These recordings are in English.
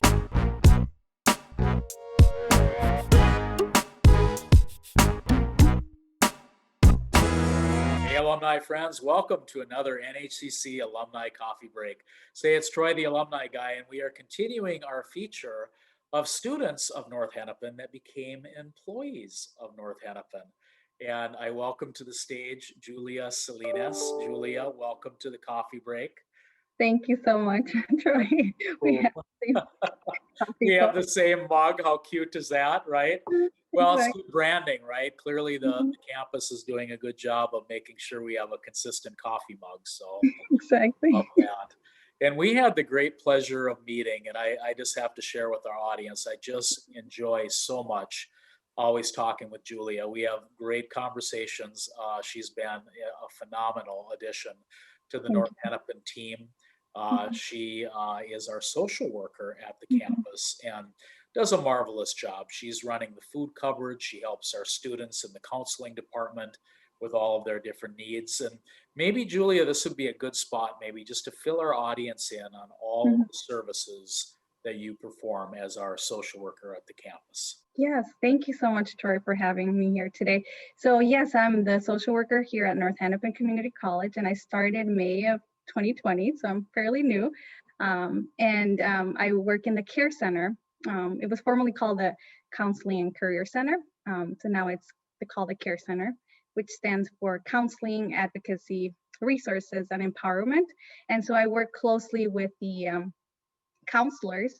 Hey, alumni friends, welcome to another NHCC Alumni Coffee Break. Say it's Troy, the alumni guy, and we are continuing our feature of students of North Hennepin that became employees of North Hennepin. And I welcome to the stage Julia Salinas. Julia, welcome to the coffee break. Thank you so much, Troy. We Cool. have the same coffee We have cup. the same mug. How cute is that, right? Well, it's Exactly. good branding, right? Clearly, the Mhm. campus is doing a good job of making sure we have a consistent coffee mug. So Exactly. love that. And we had the great pleasure of meeting, and I just have to share with our audience. I just enjoy so much always talking with Julia. We have great conversations. She's been a phenomenal addition to the Thank North Hennepin team. you. She is our social worker at the Mhm. campus and does a marvelous job. She's running the food coverage. She helps our students in the counseling department with all of their different needs. And maybe, Julia, this would be a good spot, maybe just to fill our audience in on all Mhm. of the services that you perform as our social worker at the campus. Yes, thank you so much, Troy, for having me here today. So yes, I'm the social worker here at North Hennepin Community College, and I started May of 2020, so I'm fairly new. I work in the care center. It was formerly called the Counseling and Career Center. So now it's called the Care Center, which stands for Counseling, Advocacy, Resources, and Empowerment. And so I work closely with the counselors.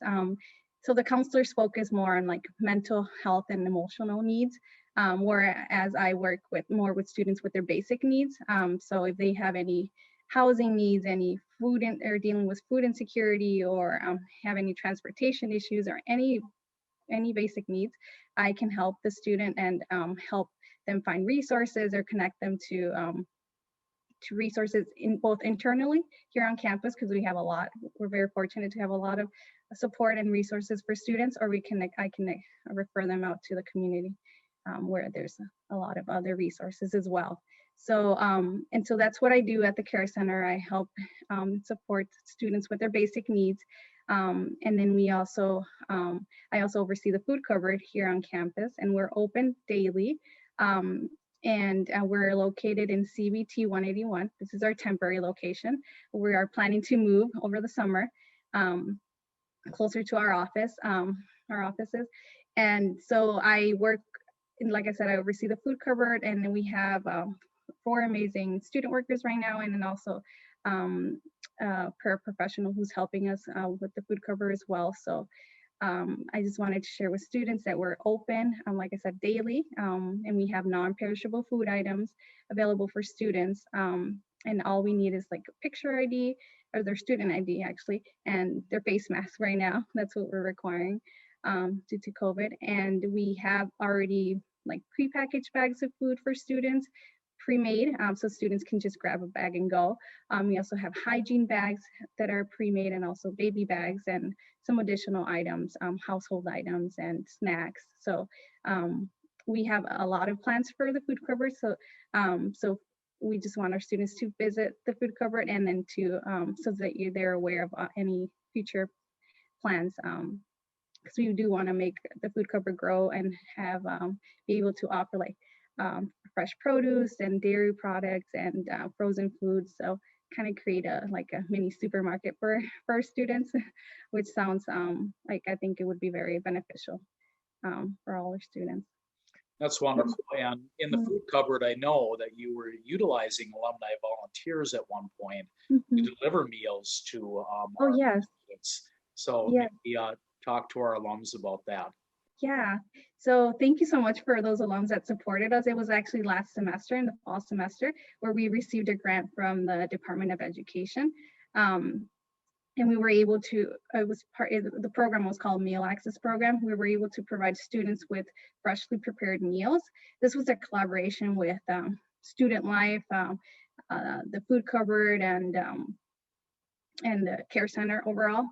So the counselors focus more on like mental health and emotional needs, whereas I work with more with students with their basic needs. So if they have any housing needs, any food or dealing with food insecurity, or have any transportation issues, or any basic needs, I can help the student and help them find resources or connect them to resources in both internally here on campus, because we have a lot. We're very fortunate to have a lot of support and resources for students, or I can refer them out to the community, where there's a lot of other resources as well. So that's what I do at the Care Center. I help support students with their basic needs. And then I also oversee the food cupboard here on campus, and we're open daily. Um, and we're located in CBT 181. This is our temporary location. We are planning to move over the summer, closer to our offices. And so I work, and like I said, I oversee the food cupboard, and then we have 4 amazing student workers right now, and then also um, a paraprofessional who's helping us with the food cupboard as well. So I just wanted to share with students that we're open, like I said, daily, and we have non-perishable food items available for students. And all we need is like a picture ID, or their student ID actually, and their face mask right now. That's what we're requiring due to COVID. And we have already like prepackaged bags of food for students, pre-made, so students can just grab a bag and go. We also have hygiene bags that are pre-made, and also baby bags, and some additional items, household items and snacks. So we have a lot of plans for the food cupboard. So we just want our students to visit the food cupboard, and then to so that they're aware of any future plans. Because we do want to make the food cupboard grow and have be able to offer like fresh produce and dairy products and frozen foods. So kind of create a like a mini supermarket for students, which sounds like I think it would be very beneficial for all our students. That's wonderful. And in the food cupboard, I know that you were utilizing alumni volunteers at one point Mm-hmm. to deliver meals to Oh our yes, students. So yeah. maybe talk to our alums about that. Yeah. So thank you so much for those alums that supported us. It was actually last semester, in the fall semester, where we received a grant from the Department of Education. Um, and we were able to, the program was called Meal Access Program. We were able to provide students with freshly prepared meals. This was a collaboration with Student Life, the food cupboard, and the care center overall.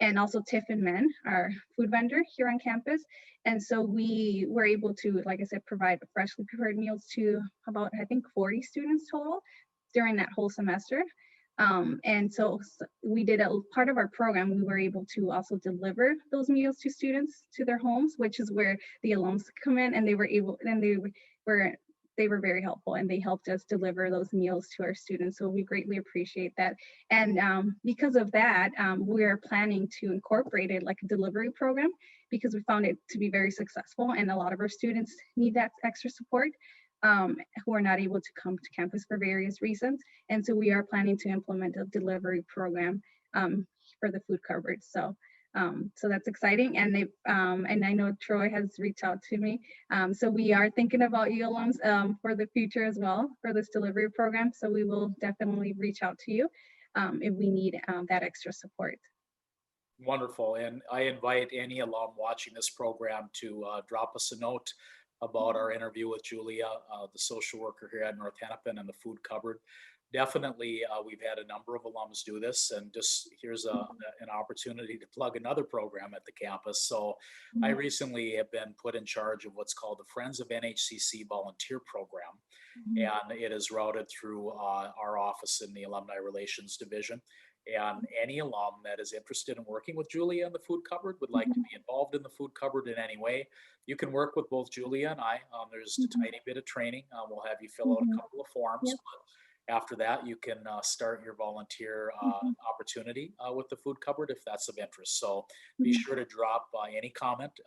And also Tiffin Men, our food vendor here on campus. And so we were able to, like I said, provide freshly prepared meals to about, I think, 40 students total during that whole semester. And so we did a part of our program, we were able to also deliver those meals to students to their homes, which is where the alums come in, and they were able, and they were very helpful, and they helped us deliver those meals to our students. So we greatly appreciate that. And because of that, we're planning to incorporate it like a delivery program, because we found it to be very successful, and a lot of our students need that extra support, who are not able to come to campus for various reasons. And so we are planning to implement a delivery program for the food cupboard. So that's exciting. And and I know Troy has reached out to me. So we are thinking about you alums for the future as well for this delivery program. So we will definitely reach out to you if we need that extra support. Wonderful. And I invite any alum watching this program to drop us a note about our interview with Julia, the social worker here at North Hennepin, and the food cupboard. Definitely, we've had a number of alums do this, and just here's an opportunity to plug another program at the campus. So I recently have been put in charge of what's called the Friends of NHCC Volunteer Program, and it is routed through our office in the Alumni Relations Division. And any alum that is interested in working with Julia in the food cupboard, would like to be involved in the food cupboard in any way, you can work with both Julia and I. There's a tiny bit of training. We'll have you fill out a couple of forms, Yep. but after that, you can start your volunteer opportunity with the food cupboard if that's of interest. So be sure to drop any comment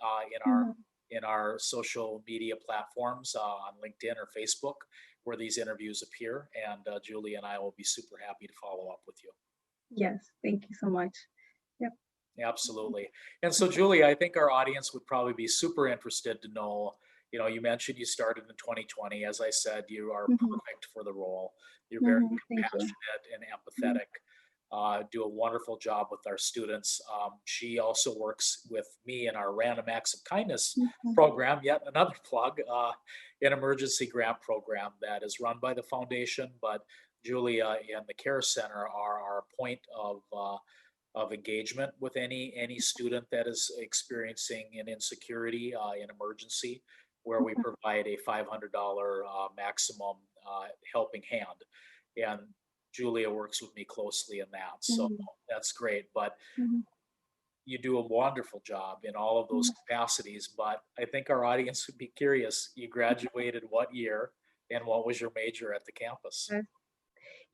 in our social media platforms on LinkedIn or Facebook where these interviews appear, and Julia and I will be super happy to follow up with you. Yes, thank you so much. Yep. Absolutely. And so, Julie, I think our audience would probably be super interested to know, you mentioned you started in 2020. As I said, you are perfect for the role. You're very Thank you. compassionate and empathetic. Do a wonderful job with our students. She also works with me in our Random Acts of Kindness program, yet another plug, an emergency grant program that is run by the foundation, but Julia and the Care Center are our point of engagement with any student that is experiencing an insecurity, an emergency, where we provide a $500 maximum helping hand. And Julia works with me closely in that, so that's great. But you do a wonderful job in all of those capacities. But I think our audience would be curious. You graduated what year, and what was your major at the campus?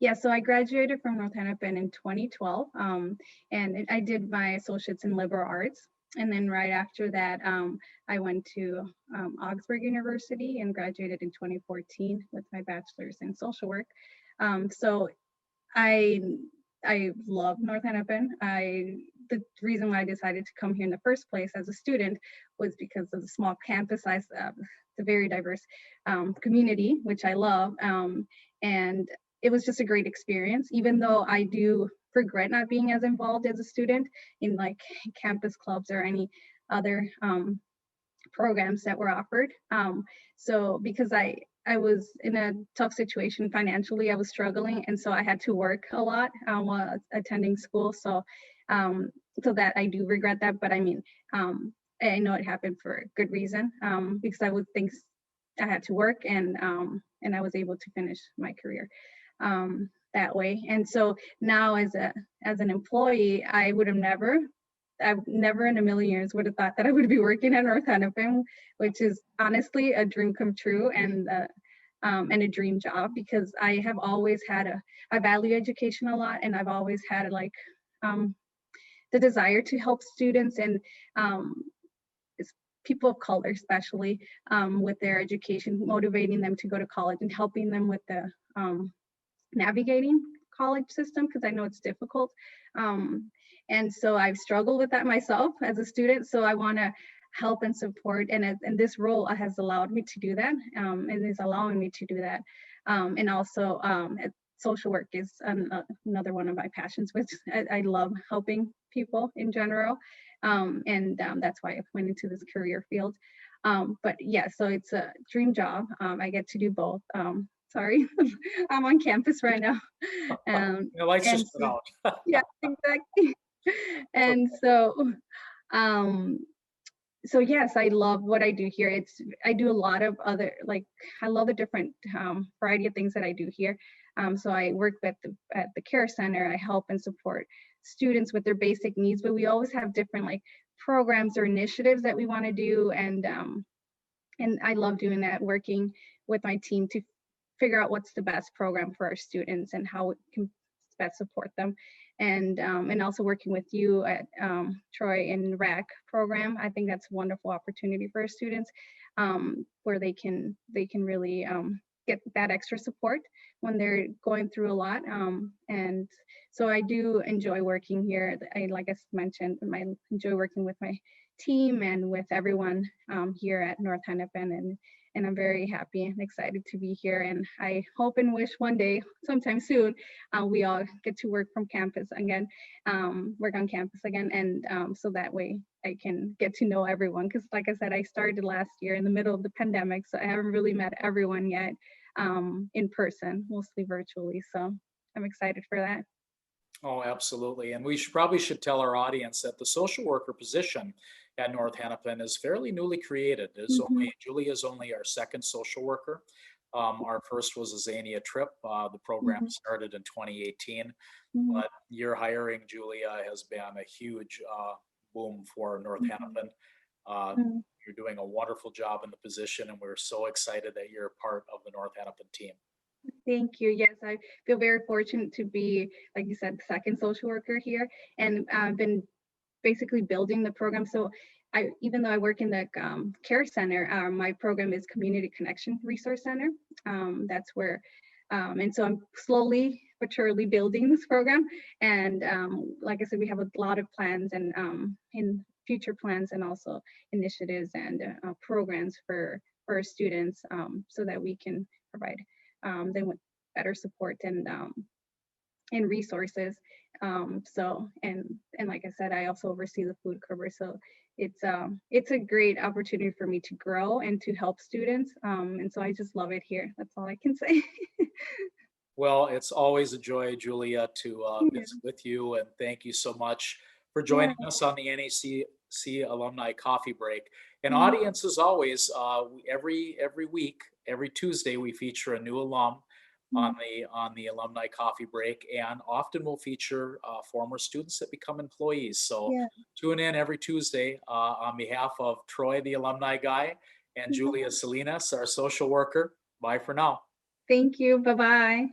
Yeah, so I graduated from North Hennepin in 2012, and I did my associates in liberal arts. And then right after that, I went to Augsburg University and graduated in 2014 with my bachelor's in social work. So I love North Hennepin. The reason why I decided to come here in the first place as a student was because of the small campus size, the very diverse community, which I love, and it was just a great experience. Even though I do regret not being as involved as a student in like campus clubs or any other programs that were offered. So because I was in a tough situation financially, I was struggling, and so I had to work a lot while attending school. So that I do regret that, but I mean, I know it happened for a good reason, because I would think I had to work, and I was able to finish my career that way. And so now as an employee, I never in a million years would have thought that I would be working at North Hennepin, which is honestly a dream come true, and a dream job, because I have always I value education a lot, and I've always had like the desire to help students and people of color, especially with their education, motivating them to go to college and helping them with the navigating college system, because I know it's difficult. And so I've struggled with that myself as a student. So I want to help and support, and this role has allowed me to do that, and is allowing me to do that. And also social work is another one of my passions, which I love helping people in general. And that's why I went into this career field. But yeah, so it's a dream job. I get to do both. Sorry, I'm on campus right now. The lights just went out. Yeah, exactly. And so, so yes, I love what I do here. I do a lot of other, like, I love the different variety of things that I do here. So I work at the care center. I help and support students with their basic needs, but we always have different like programs or initiatives that we want to do, and I love doing that, working with my team to figure out what's the best program for our students and how we can best support them. And also working with you at Troy in RAC program. I think that's a wonderful opportunity for our students, where they can really get that extra support when they're going through a lot. And so I do enjoy working here. Like I mentioned, I enjoy working with my team and with everyone here at North Hennepin, and I'm very happy and excited to be here. And I hope and wish one day, sometime soon, we all get to work from campus again, work on campus again, and so that way I can get to know everyone. Because like I said, I started last year in the middle of the pandemic, so I haven't really met everyone yet in person, mostly virtually. So I'm excited for that. Oh, absolutely. And we probably should tell our audience that the social worker position at North Hennepin is fairly newly created. Mhm, Julie is only our second social worker. Our first was a Zania Tripp. The program mhm, started in 2018, mhm, but your hiring, Julia, has been a huge boom for North mhm, Hennepin. Uh, mhm. you're doing a wonderful job in the position, and we're so excited that you're part of the North Hennepin team. Thank you. Yes, I feel very fortunate to be, like you said, the second social worker here, and I've been basically building the program. So even though I work in the care center, my program is Community Connection Resource Center. That's where, and so I'm slowly but surely building this program. And like I said, we have a lot of plans and in future plans and also initiatives and programs for our students, so that we can provide them with better support and resources. So and like I said, I also oversee the food cover. So it's a great opportunity for me to grow and to help students. And so I just love it here. That's all I can say. Well, it's always a joy, Julia, to Yeah. visit with you, and thank you so much for Yeah. joining us on the NHCC Alumni Coffee Break. And Mhm. audience, as always, every week, every Tuesday, we feature a new alum on Mhm. the Alumni Coffee Break, and often we'll feature former students that become employees. So Yeah. tune in every Tuesday on behalf of Troy, the alumni guy, and Mhm. Julia Salinas, our social worker. Bye for now. Thank you. Bye bye.